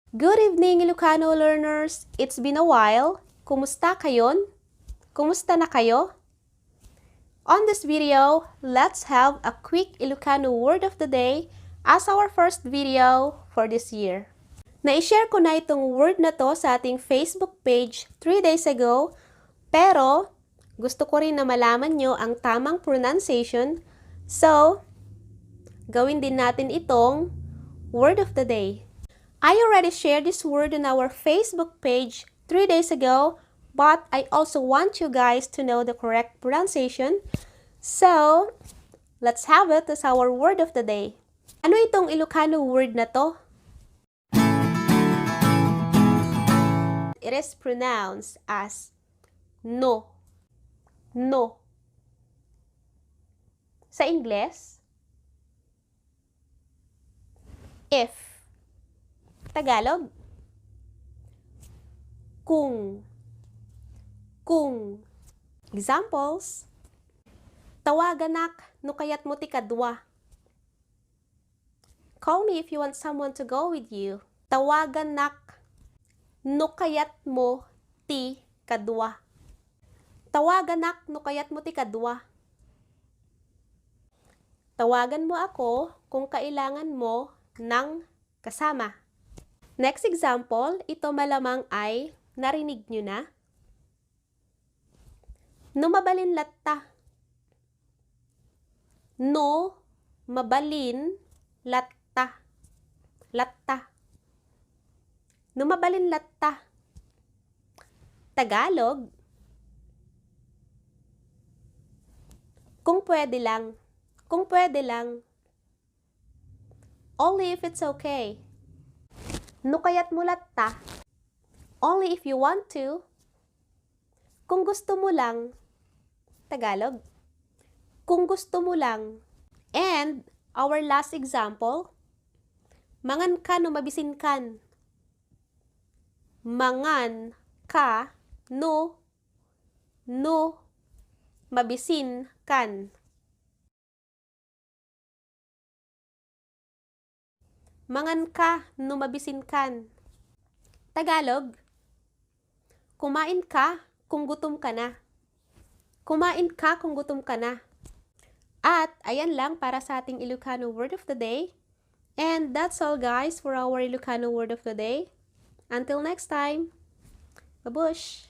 Good evening, Ilocano learners! It's been a while. Kumusta kayon? Kumusta na kayo? On this video, let's have a quick Ilocano word of the day as our first video for this year. Na-share ko na itong word na to sa ating Facebook page 3 days ago, pero gusto ko rin na malaman nyo ang tamang pronunciation, so gawin din natin itong word of the day. I already shared this word on our Facebook page 3 days ago, but I also want you guys to know the correct pronunciation. So, let's have it as our word of the day. Ano itong Ilocano word na to? It is pronounced as no. No. Sa Ingles, if. Tagalog, kung. Kung. Examples, tawaganak no kayat mo ti kadwa. Call me if you want someone to go with you. Tawaganak no kayat mo ti kadwa. Tawaganak no kayat mo ti kadwa. Tawagan mo ako kung kailangan mo ng kasama. Next example, ito malamang ay narinig nyo na. No mabalin latta. No mabalin latta. Latta. No mabalin latta. Tagalog, kung pwede lang. Kung pwede lang. Only if it's okay. No kayat mo latta. Only if you want to. Kung gusto mo lang. Tagalog, kung gusto mo lang. And our last example, mangan ka no mabisin kan. Mangan ka no mabisin kan. Mangan ka no mabisin kan. Tagalog, kumain ka kung gutom ka na. Kumain ka kung gutom ka na. At ayan lang para sa ating Ilocano word of the day. And that's all guys for our Ilocano word of the day. Until next time, babush!